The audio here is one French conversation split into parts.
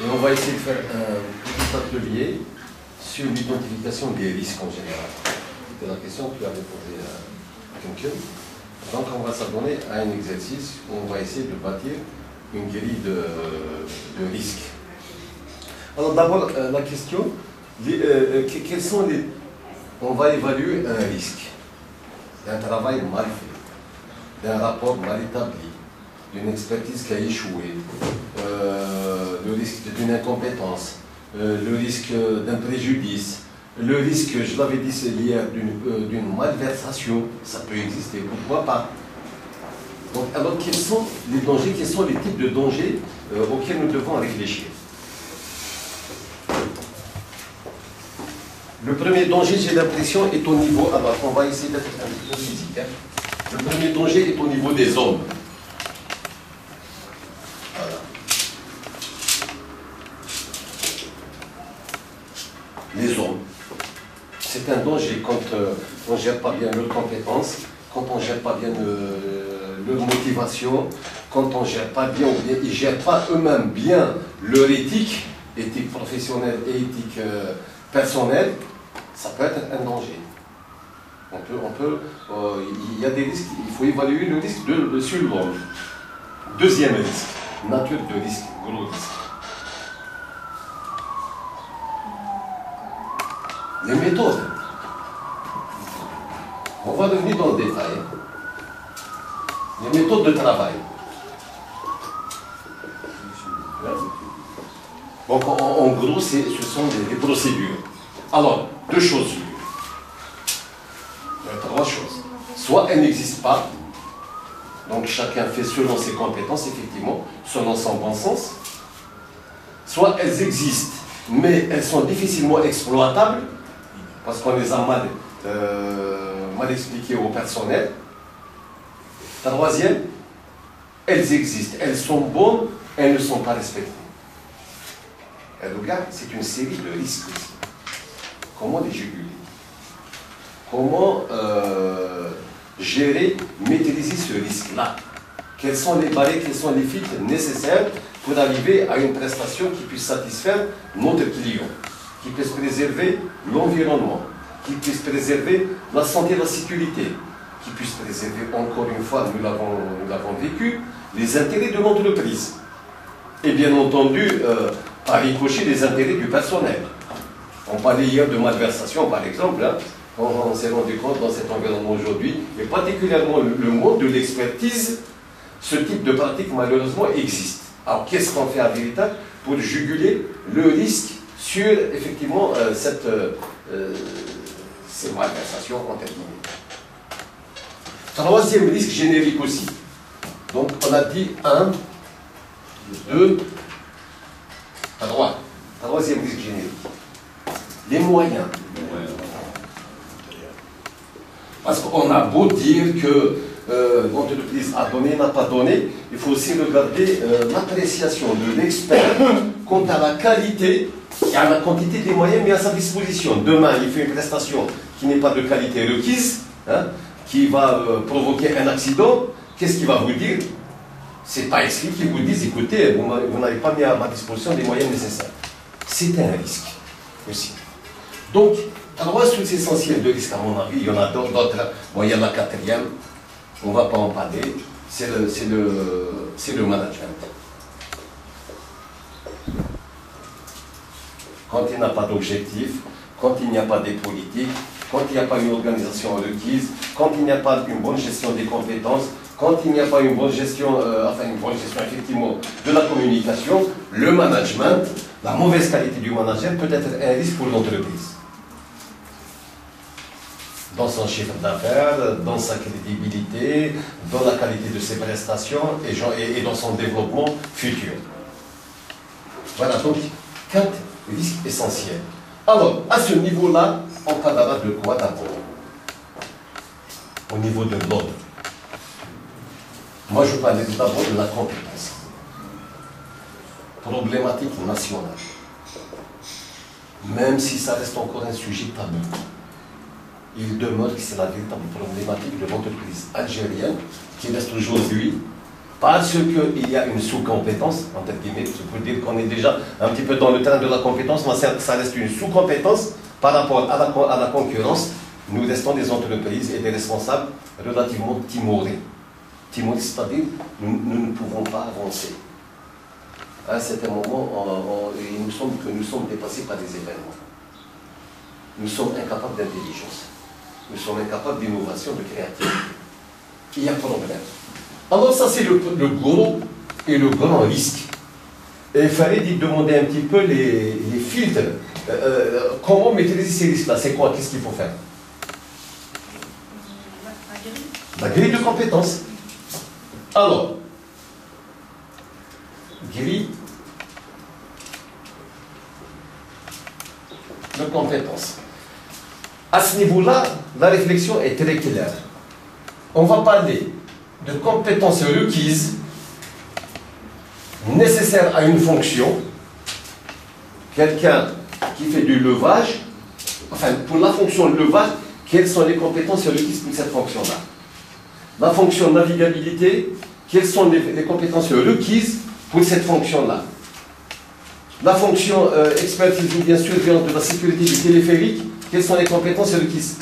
Et on va essayer de faire un petit atelier sur l'identification des risques en général. C'était la question que tu avais posée à quelqu'un. Donc on va s'adonner à un exercice où on va essayer de bâtir une grille de risques. Alors d'abord, la question, quels sont les... On va évaluer un risque d'un travail mal fait, d'un rapport mal établi, d'une expertise qui a échoué, le risque d'une incompétence, le risque d'un préjudice, le risque, je l'avais dit hier, d'une malversation, ça peut exister, pourquoi pas. Donc, alors, quels sont les dangers, quels sont les types de dangers auxquels nous devons réfléchir? Le premier danger, j'ai l'impression, est au niveau, alors on va essayer d'être un petit peu physique. Le premier danger est au niveau des hommes. Voilà. Les hommes. C'est un danger quand on ne gère pas bien leurs compétences, quand on ne gère pas bien leur motivation, quand on ne gère pas bien, ou bien ils ne gèrent pas eux-mêmes bien leur éthique professionnelle et éthique personnelle, ça peut être un danger. Il y a des risques, il faut évaluer le risque sur l'homme. Deuxième risque, nature de risque, gros risque. Les méthodes. On va revenir dans le détail. Les méthodes de travail. Donc en gros, ce sont des procédures. Alors, deux choses. Trois choses. Soit elles n'existent pas, donc chacun fait selon ses compétences, effectivement, selon son bon sens. Soit elles existent, mais elles sont difficilement exploitables, parce qu'on les a mal expliquées au personnel. Troisième, elles existent, elles sont bonnes, elles ne sont pas respectées. Et regarde, c'est une série de risques aussi. Comment les juguler? Comment gérer, maîtriser ce risque-là? Quelles sont les barrières, quelles sont les filtres nécessaires pour arriver à une prestation qui puisse satisfaire notre client, qui puisse préserver l'environnement, qui puisse préserver la santé et la sécurité, qui puisse préserver, encore une fois, nous l'avons vécu, les intérêts de l'entreprise. Et bien entendu, par ricochet, les intérêts du personnel. On parlait hier de malversation, par exemple. Hein. On s'est rendu compte dans cet environnement aujourd'hui, et particulièrement le monde de l'expertise, ce type de pratique malheureusement existe. Alors qu'est-ce qu'on fait à vérité pour juguler le risque sur effectivement ces malversations entre guillemets. Troisième risque générique aussi. Donc on a dit 1, 2, 3. Troisième risque générique. Les moyens. Parce qu'on a beau dire que l'entreprise a donné, n'a pas donné, il faut aussi regarder l'appréciation de l'expert quant à la qualité et à la quantité des moyens mis à sa disposition. Demain, il fait une prestation qui n'est pas de qualité requise, hein, qui va provoquer un accident, qu'est-ce qu'il va vous dire? C'est pas écrit qu'il vous dise, écoutez, vous n'avez pas mis à ma disposition des moyens nécessaires. C'est un risque aussi. Donc, trois sources essentielles de risque, à mon avis, il y en a d'autres. Bon, il y en a la quatrième, on ne va pas en parler, c'est le management. Quand il n'y a pas d'objectif, quand il n'y a pas des politiques, quand il n'y a pas une organisation requise, quand il n'y a pas une bonne gestion des compétences, quand il n'y a pas une bonne gestion, effectivement de la communication, le management, la mauvaise qualité du manager peut être un risque pour l'entreprise. Dans son chiffre d'affaires, dans sa crédibilité, dans la qualité de ses prestations et dans son développement futur. Voilà donc 4 risques essentiels. Alors, à ce niveau-là, on parlera de quoi d'abord? Au niveau de l'ordre. Moi, je parlais d'abord de la compétence. Problématique nationale. Même si ça reste encore un sujet tabou, il demeure que c'est la véritable problématique de l'entreprise algérienne qui reste aujourd'hui parce qu'il y a une sous-compétence, entre guillemets, je peux dire qu'on est déjà un petit peu dans le terrain de la compétence, mais ça reste une sous-compétence par rapport à la concurrence. Nous restons des entreprises et des responsables relativement timorés. Timorés, c'est-à-dire nous ne pouvons pas avancer. À un certain moment, il nous semble que nous sommes dépassés par des événements. Nous sommes incapables d'intelligence. Nous sommes incapables d'innovation, de créativité. Il y a problème. Alors ça, c'est le gros et le grand risque. Et il fallait demander un petit peu les filtres. Comment maîtriser ces risques-là? C'est quoi? Qu'est-ce qu'il faut faire? La grille de compétences. Alors, grille de compétences. À ce niveau-là, la réflexion est très claire. On va parler de compétences requises nécessaires à une fonction. Quelqu'un qui fait du levage, enfin, pour la fonction levage, quelles sont les compétences requises pour cette fonction-là? La fonction navigabilité, quelles sont les compétences requises pour cette fonction-là? La fonction expertise ou bien surveillance de la sécurité du téléphérique, quelles sont les compétences requises?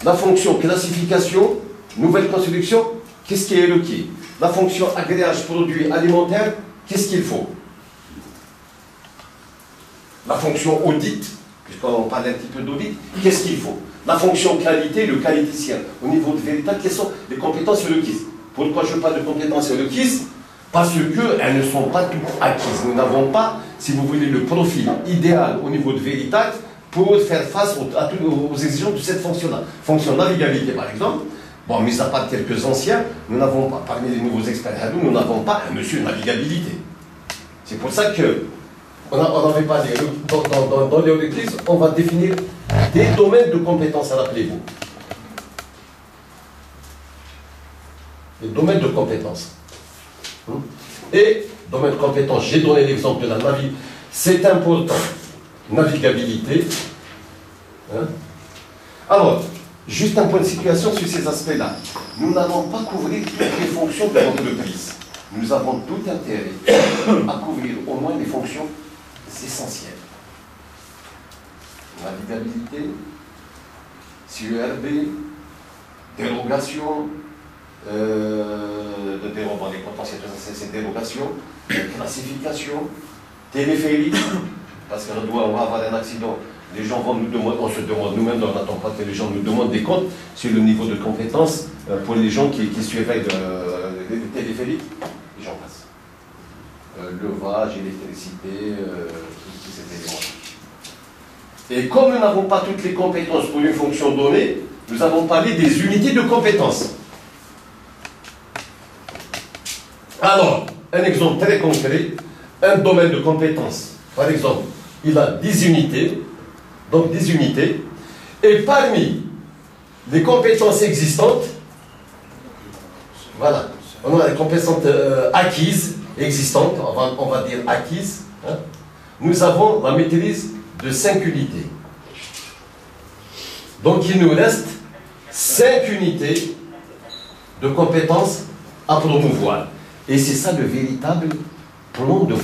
La fonction classification, nouvelle construction, qu'est-ce qui est requis? La fonction agréage produits alimentaires, qu'est-ce qu'il faut? La fonction audit, puisqu'on parle un petit peu d'audit, qu'est-ce qu'il faut? La fonction qualité, le qualiticien, au niveau de véritable, quelles sont les compétences requises? Pourquoi je parle de compétences requises? Parce qu'elles ne sont pas toutes acquises. Nous n'avons pas, si vous voulez, le profil idéal au niveau de véritable pour faire face aux exigences de cette fonction-là. Fonction navigabilité, par exemple. Bon, mis à part quelques anciens, nous n'avons pas, parmi les nouveaux experts nous n'avons pas un monsieur navigabilité. C'est pour ça que, on n'avait pas dit, dans les reprises, on va définir des domaines de compétences, rappelez-vous. Des domaines de compétences. Et, domaine de compétences, j'ai donné l'exemple de la navigabilité. C'est important. Navigabilité. Alors, juste un point de situation sur ces aspects-là. Nous n'allons pas couvrir toutes les fonctions de l'entreprise. Nous avons tout intérêt à couvrir au moins les fonctions essentielles. Navigabilité, CERB, dérogation, les potentiels c'est dérogation, classification, téléphérique, parce qu'on va avoir un accident. Les gens vont nous demander, on se demande nous-mêmes, on n'attend pas que les gens nous demandent des comptes sur le niveau de compétence pour les gens qui surveillent les téléphériques, et j'en passe. Levage, électricité, tous ces éléments. Et comme nous n'avons pas toutes les compétences pour une fonction donnée, nous avons parlé des unités de compétences. Alors, un exemple très concret, un domaine de compétences. Par exemple, il a 10 unités, donc 10 unités, et parmi les compétences existantes, voilà, on a les compétences acquises, existantes, on va dire acquises, hein. Nous avons la maîtrise de 5 unités. Donc il nous reste 5 unités de compétences à promouvoir. Et c'est ça le véritable plan de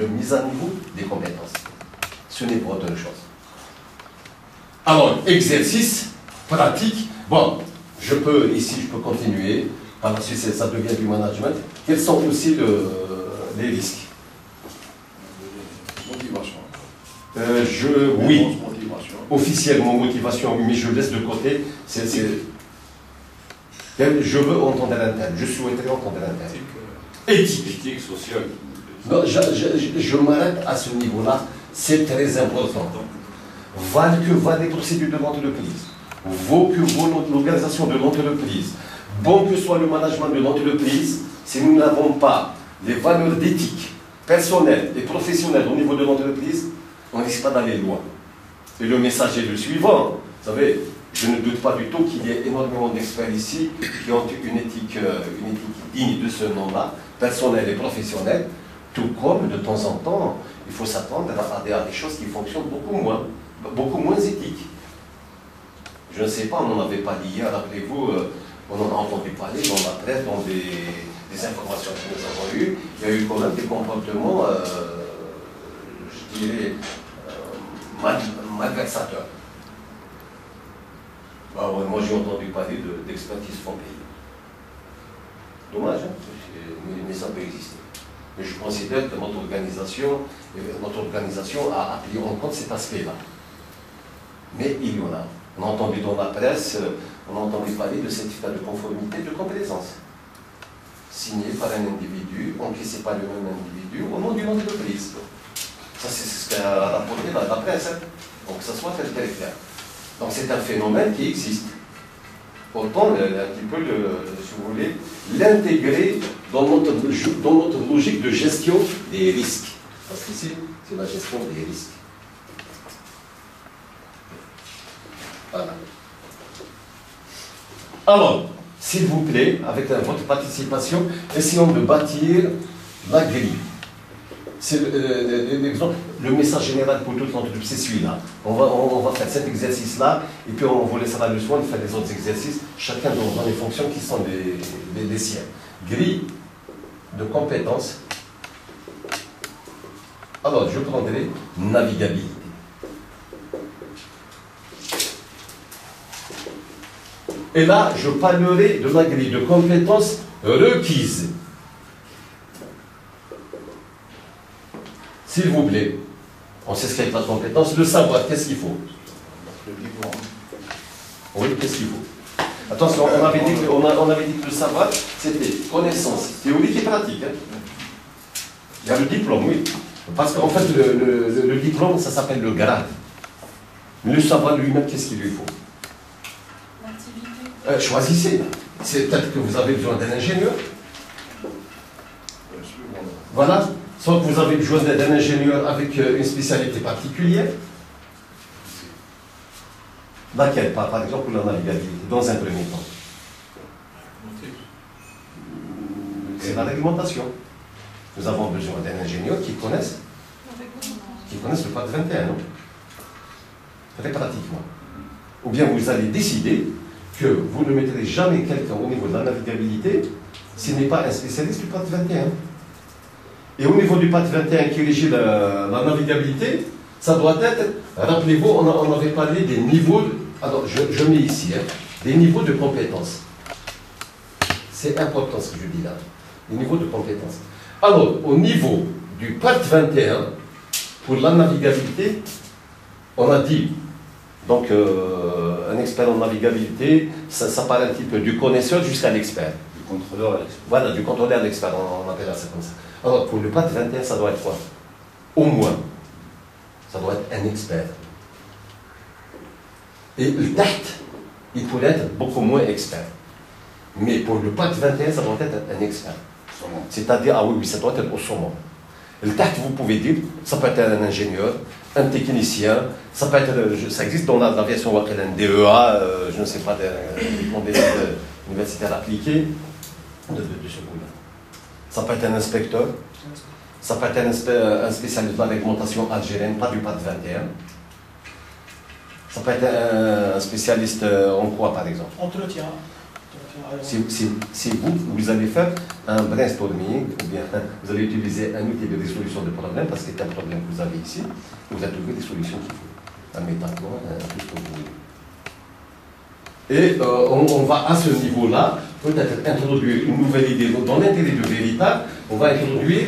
mise à niveau des compétences. Ce n'est pas autre chose. Alors, exercice, pratique. Bon, je peux continuer. Alors, si ça devient du management, quels sont aussi les risques? Motivation. Oui. Motivation. Officiellement, motivation, mais je laisse de côté. Je veux entendre l'interne. Je souhaiterais entendre l'interne. Éthique, sociale. Non, je m'arrête à ce niveau-là. C'est très important. Valent que valent les procédures de l'entreprise. Vaut que vaut l'organisation de l'entreprise. Bon que soit le management de l'entreprise, si nous n'avons pas les valeurs d'éthique personnelles et professionnelles au niveau de l'entreprise, on ne risque pas d'aller loin. Et le message est le suivant. Vous savez, je ne doute pas du tout qu'il y ait énormément d'experts ici qui ont une éthique digne de ce nom-là, personnelle et professionnelle, tout comme de temps en temps, il faut s'attendre à des choses qui fonctionnent beaucoup moins éthiques. Je ne sais pas, on n'en avait pas dit hier, rappelez-vous, On en a entendu parler dans la presse, dans des informations que nous avons eues. Il y a eu quand même des comportements, je dirais, malversateurs. Ouais, moi j'ai entendu parler d'experts qui se font payer. Dommage, hein, mais ça peut exister. Mais je considère que notre organisation a pris en compte cet aspect-là. Mais il y en a. On a entendu dans la presse, on a entendu parler de certificat de conformité de complaisance, signé par un individu, encaissé par le même individu, au nom d'une entreprise. Ça, c'est ce qu'a rapporté la presse. Hein. Donc, ça soit très très clair. Donc, c'est un phénomène qui existe. Autant, un petit peu, si vous voulez, l'intégrer dans notre logique de gestion des risques. Parce qu'ici, c'est la gestion des risques. Voilà. Alors, s'il vous plaît, avec votre participation, essayons de bâtir la grille. C'est l'exemple, le message général pour toute l'entreprise, c'est celui-là. On va faire cet exercice-là, et puis on vous laissera le soin de faire les autres exercices, chacun dans les fonctions qui sont les siennes. Grille de compétences. Alors, je prendrai navigabilité. Et là, je parlerai de la grille de compétences requises. S'il vous plaît, on sait ce qu'est la compétence, le savoir, qu'est-ce qu'il faut? Le diplôme. Oui, qu'est-ce qu'il faut? Attention, on avait dit que le savoir, c'était connaissance théorique et pratique. Hein. Il y a le diplôme, oui. Parce qu'en fait, le diplôme, ça s'appelle le grade. Mais le savoir lui-même, qu'est-ce qu'il lui faut? L'activité. Choisissez. C'est peut-être que vous avez besoin d'un ingénieur. Voilà. Soit que vous avez besoin d'un ingénieur avec une spécialité particulière. Laquelle, par exemple, pour la navigabilité, dans un premier temps? C'est la réglementation. Nous avons besoin d'un ingénieur qui connaisse le code 21, non? Très pratiquement. Ou bien vous allez décider que vous ne mettrez jamais quelqu'un au niveau de la navigabilité s'il n'est pas un spécialiste du code 21. Et au niveau du PAT 21 qui régit la navigabilité, ça doit être, rappelez-vous, on avait parlé des niveaux, alors je mets ici, hein, des niveaux de compétences. C'est important ce que je dis là, les niveaux de compétences. Alors, au niveau du PAT 21, pour la navigabilité, on a dit, donc un expert en navigabilité, ça part un petit peu du connaisseur jusqu'à l'expert. Du contrôleur à l'expert. Voilà, du contrôleur à l'expert, on appelle ça comme ça. Alors, pour le PAT 21, ça doit être quoi? Au moins, ça doit être un expert. Et le TAT, il pourrait être beaucoup moins expert. Mais pour le PAT 21, ça doit être un expert. C'est-à-dire, ah oui, ça doit être au summum. Le TAT, vous pouvez dire, ça peut être un ingénieur, un technicien, ça peut être, ça existe dans l'aviation, on appelle un DEA, je ne sais pas, des universitaires appliqués, de ce coup-là. Ça peut être un inspecteur, ça peut être un spécialiste de la réglementation algérienne, pas du PAT 21. Ça peut être un spécialiste en quoi, par exemple? Entretien. Si vous allez faire un brainstorming, ou bien vous allez utiliser un outil de résolution de problème, parce que c'est un problème que vous avez ici, vous allez trouver des solutions qu'il faut. Un métaphore, tout ce que vous voulez. Et on va à ce niveau-là, peut-être introduire une nouvelle idée. Dans l'intérêt de véritable, on va introduire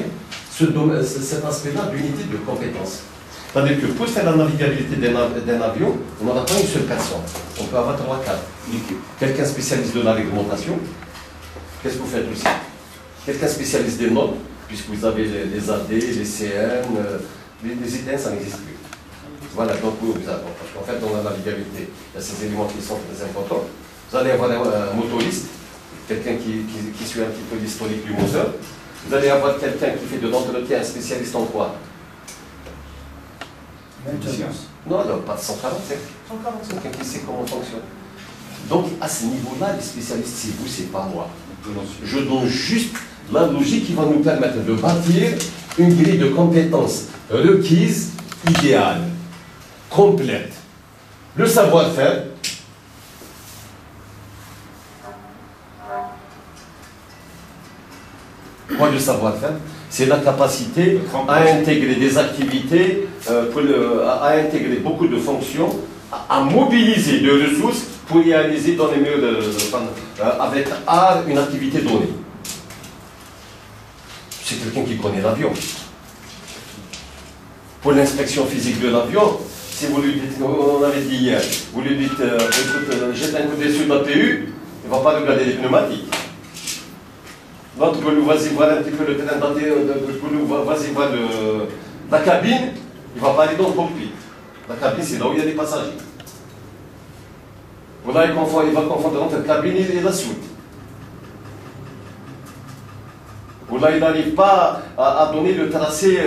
cet aspect-là d'unité de compétences. C'est-à-dire que pour faire la navigabilité d'un avion, on n'aura pas une seule personne. On peut avoir 3-4. Quelqu'un spécialiste de la réglementation. Qu'est-ce que vous faites aussi? Quelqu'un spécialiste des normes, puisque vous avez les AD, les CN, les ITN, ça n'existe plus. Voilà, donc vous avez, parce qu'en fait, dans la navigabilité, il y a ces éléments qui sont très importants. Vous allez avoir un motoriste, quelqu'un qui suit un petit peu l'historique du moteur. Vous allez avoir quelqu'un qui fait de l'entretien, un spécialiste en quoi? Maintenance. Non, non, pas 145. 145, quelqu'un qui sait comment fonctionne. Donc, à ce niveau-là, les spécialistes, c'est vous, c'est pas moi. Je donne juste la logique qui va nous permettre de bâtir une grille de compétences requises, idéale, complète. Le savoir-faire, Quoi le savoir-faire? C'est la capacité à intégrer des activités, à intégrer beaucoup de fonctions, à mobiliser des ressources pour réaliser dans les milieux avec art une activité donnée. C'est quelqu'un qui connaît l'avion. Pour l'inspection physique de l'avion, si vous lui dites, on avait dit hier, vous lui dites, écoute, jette un coup d'œil sur l'APU, il ne va pas regarder les pneumatiques. L'autre, vas-y voir un petit peu le terrain vas-y voir la cabine, il ne va pas aller dans le cockpit. La cabine, c'est là où il y a des passagers. Voilà, il va confondre entre la cabine et la soute. Là, il n'arrive pas à donner le tracé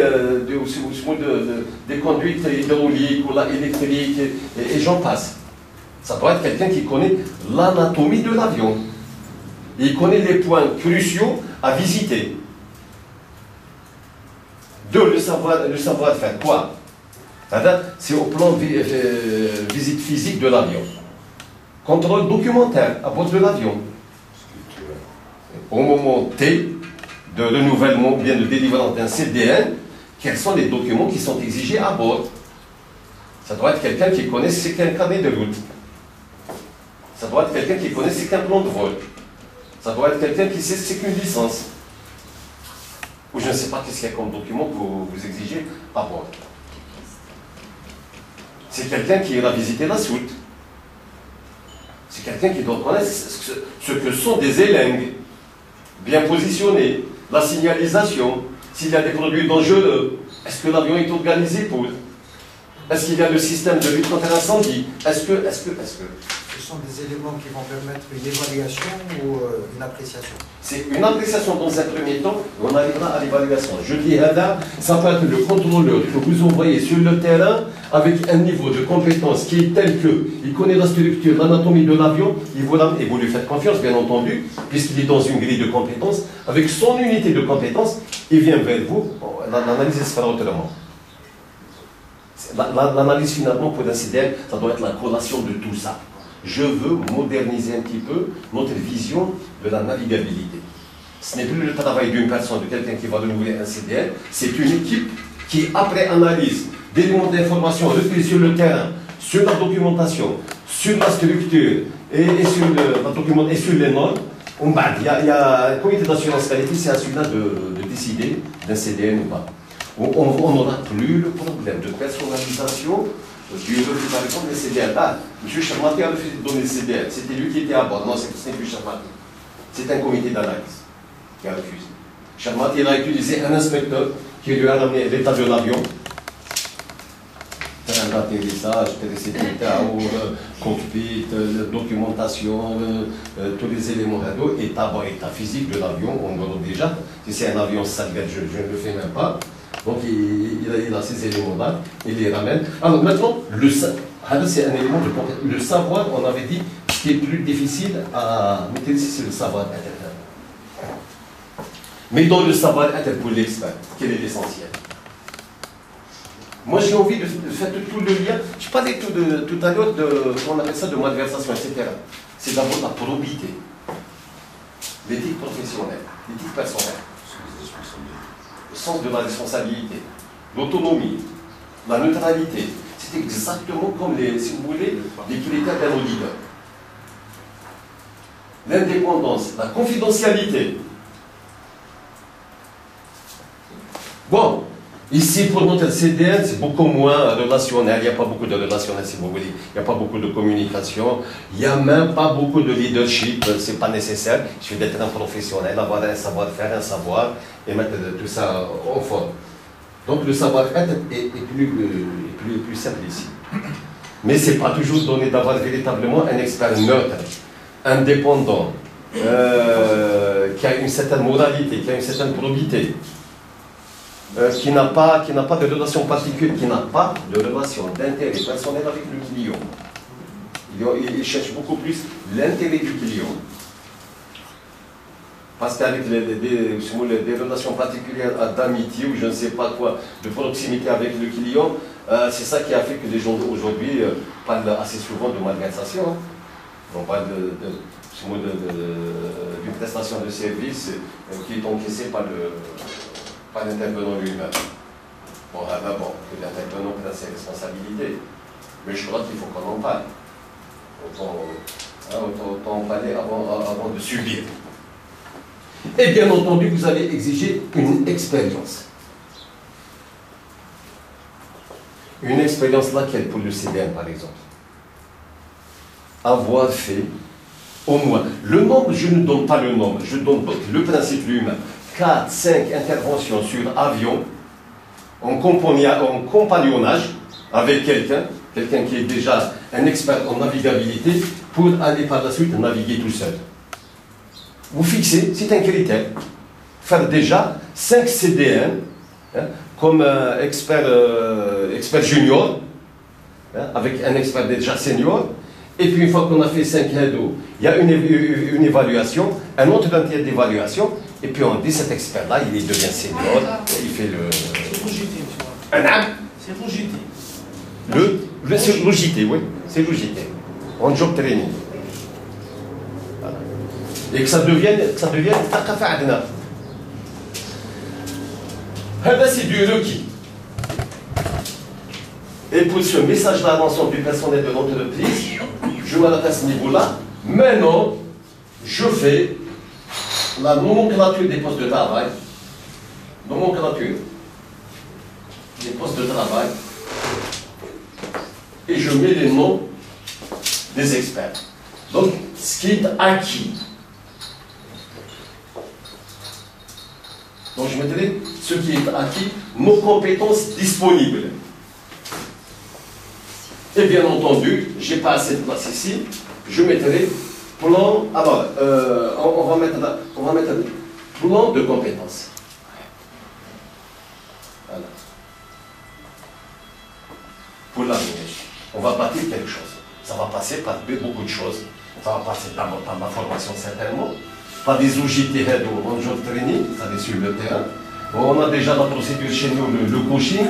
des conduites hydrauliques ou électriques, et j'en passe. Ça doit être quelqu'un qui connaît l'anatomie de l'avion. Il connaît les points cruciaux à visiter. Deux, le savoir-faire. Quoi? C'est au plan visite physique de l'avion. Contrôle documentaire à bord de l'avion. Au moment T, de renouvellement ou bien de délivrance d'un CDN, quels sont les documents qui sont exigés à bord? Ça doit être quelqu'un qui connaît ce qu'est un carnet de route. Ça doit être quelqu'un qui connaît ce qu'est un plan de vol. Ça doit être quelqu'un qui sait ce qu'est une licence. Ou je ne sais pas qu'est-ce qu'il y a comme document que vous exigez à bord. C'est quelqu'un qui ira visiter la soute. C'est quelqu'un qui doit connaître ce que sont des élingues bien positionnés. La signalisation, s'il y a des produits dangereux, est-ce que l'avion est organisé pour? Est-ce qu'il y a le système de lutte contre l'incendie? Est-ce que Ce sont des éléments qui vont permettre une évaluation ou une appréciation? C'est une appréciation dans un premier temps, on arrivera à l'évaluation. Je dis là, ça peut être le contrôleur que vous envoyez sur le terrain avec un niveau de compétence qui est tel que il connaît la structure, l'anatomie de l'avion, et vous lui faites confiance, bien entendu, puisqu'il est dans une grille de compétences. Avec son unité de compétences, il vient vers vous, l'analyse se fera autrement. L'analyse finalement pour un CDL, ça doit être la collation de tout ça. Je veux moderniser un petit peu notre vision de la navigabilité. Ce n'est plus le travail d'une personne, de quelqu'un qui va renouveler un CDL, c'est une équipe qui, après analyse d'éléments d'information recueillis sur le terrain, sur la documentation, sur la structure et sur les normes, il y a un comité d'assurance qualité, c'est à celui-là de décider d'un CDL ou pas. On n'aura plus le problème de personnalisation du refus, par exemple, des CDL. Ah, M. Charmati a refusé de donner le CDL. C'était lui qui était à bord. Non, ce n'est plus Charmati. C'est un comité d'analyse qui a refusé. Charmati a utilisé un inspecteur qui lui a ramené l'état de l'avion. Terrain d'atterrissage, cockpit, documentation, tous les éléments radio, état physique de l'avion, on voit déjà. Si c'est un avion Salguette, je ne le fais même pas. Donc il a ces éléments-là, il les ramène. Alors maintenant, c'est un élément de compétence. Le savoir, on avait dit, ce qui est plus difficile à maîtriser, c'est le savoir-être. Mais dans le savoir-être pour l'expert, quel est l'essentiel? Moi j'ai envie de faire tout le lien. Je parlais tout à l'heure on appelle ça de malversation, etc. C'est d'abord la probité, l'éthique professionnelle, l'éthique personnelle. Le sens de la responsabilité, l'autonomie, la neutralité. C'est exactement comme, si vous voulez, les critères d'un auditeur. L'indépendance, la confidentialité. Bon, ici pour notre CDN, c'est beaucoup moins relationnel. Il n'y a pas beaucoup de relationnel, si vous voulez. Il n'y a pas beaucoup de communication. Il n'y a même pas beaucoup de leadership. Ce n'est pas nécessaire. Il suffit d'être un professionnel, avoir un savoir-faire, un savoir, et mettre tout ça en forme. Donc le savoir-être est plus simple ici. Mais ce n'est pas toujours donné d'avoir véritablement un expert neutre, indépendant, qui a une certaine moralité, qui a une certaine probité. Qui n'a pas de relation particulière, qui n'a pas de relation d'intérêt personnel avec le client. Il cherche beaucoup plus l'intérêt du client. Parce qu'avec des relations particulières d'amitié ou je ne sais pas quoi, de proximité avec le client, c'est ça qui a fait que les gens aujourd'hui parlent assez souvent de malversation. On parle ce mot d'une prestation de service qui est encaissée par l'intervenant lui-même. Bon, d'abord, que l'intervenant prenne ses responsabilités. Mais je crois qu'il faut qu'on en parle. Autant en parler avant de subir. Et bien entendu, vous allez exiger une expérience. Une expérience laquelle pour le CDM, par exemple. Avoir fait au moins. Le nombre, je ne donne pas le nombre, je donne le principe lui-même. 4, 5 interventions sur avion, en compagnonnage avec quelqu'un qui est déjà un expert en navigabilité, pour aller par la suite naviguer tout seul. Vous fixez, c'est un critère, faire déjà 5 CDM, hein, comme expert junior, hein, avec un expert déjà senior, et puis une fois qu'on a fait 5 heads, il y a une évaluation, un autre entretien d'évaluation, et puis on dit cet expert-là, il devient senior, il fait le... C'est l'OJT, c'est l'OJT. C'est l'OJT, oui, c'est l'OJT, en job training. Voilà. Et que ça devienne thaqafa adna. C'est du requis. Et pour ce message-là, l'ensemble du personnel de l'entreprise, je m'arrête à ce niveau-là. Maintenant, je fais la nomenclature des postes de travail. Nomenclature des postes de travail. Et je mets les noms des experts. Donc, ce qui est acquis. Donc, je mettrai ce qui est acquis, nos compétences disponibles. Et bien entendu, je n'ai pas assez de place ici, je mettrai plan. Alors, on va mettre plan de compétences. Voilà. Pour l'avenir, on va bâtir quelque chose. Ça va passer par beaucoup de choses. Ça va passer par ma formation certainement, par des OJT en job training, c'est-à-dire sur le terrain. On a déjà la procédure chez nous, le coaching.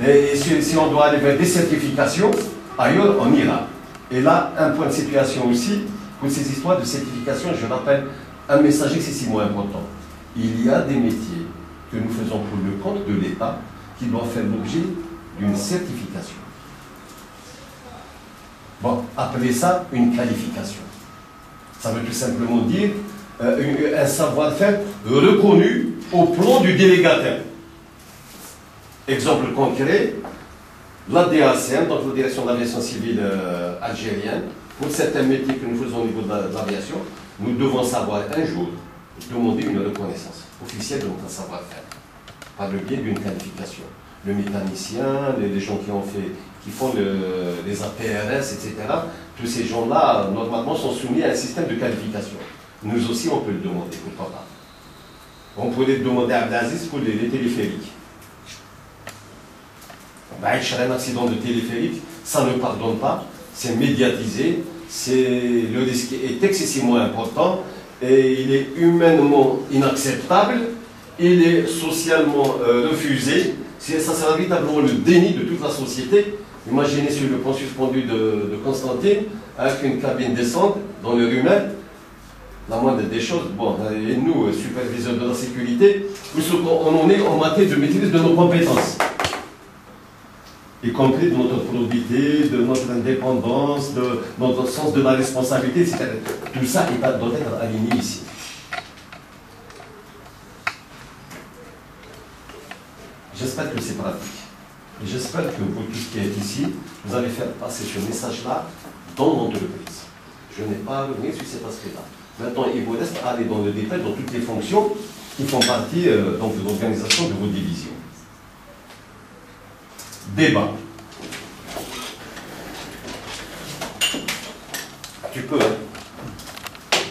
Et si on doit aller vers des certifications, ailleurs, on ira. Et là, un point de situation aussi, pour ces histoires de certification, je rappelle un message excessivement important. Il y a des métiers que nous faisons pour le compte de l'État qui doivent faire l'objet d'une certification. Bon, appelez ça une qualification. Ça veut tout simplement dire un savoir-faire reconnu au plan du délégataire. Exemple concret, la DACM, donc la Direction de l'Aviation Civile algérienne, pour certains métiers que nous faisons au niveau de l'aviation, nous devons savoir un jour demander une reconnaissance officielle de notre savoir-faire, par le biais d'une qualification. Le mécanicien, les gens qui font les APRS, etc., tous ces gens-là, normalement, sont soumis à un système de qualification. Nous aussi, on peut le demander, pourquoi pas. On pourrait le demander à Abdelaziz pour les téléphériques. Un accident de téléphérique, ça ne pardonne pas, c'est médiatisé, le risque est excessivement important et il est humainement inacceptable, il est socialement refusé, ça sera véritablement le déni de toute la société. Imaginez sur le pont suspendu de Constantine, avec une cabine descente dans le rumel, la moindre des choses, bon, et nous, superviseurs de la sécurité, où on en est en matière de maîtrise de nos compétences, y compris de notre probité, de notre indépendance, de notre sens de la responsabilité, etc. Tout ça doit être aligné ici. J'espère que c'est pratique. Et j'espère que vous, tous qui êtes ici, vous allez faire passer ce message-là dans l'entreprise. Je n'ai pas à revenir sur cet aspect-là. Maintenant, il vous reste à aller dans le détail, dans toutes les fonctions qui font partie donc, de l'organisation de vos divisions. Débat. Tu peux, hein.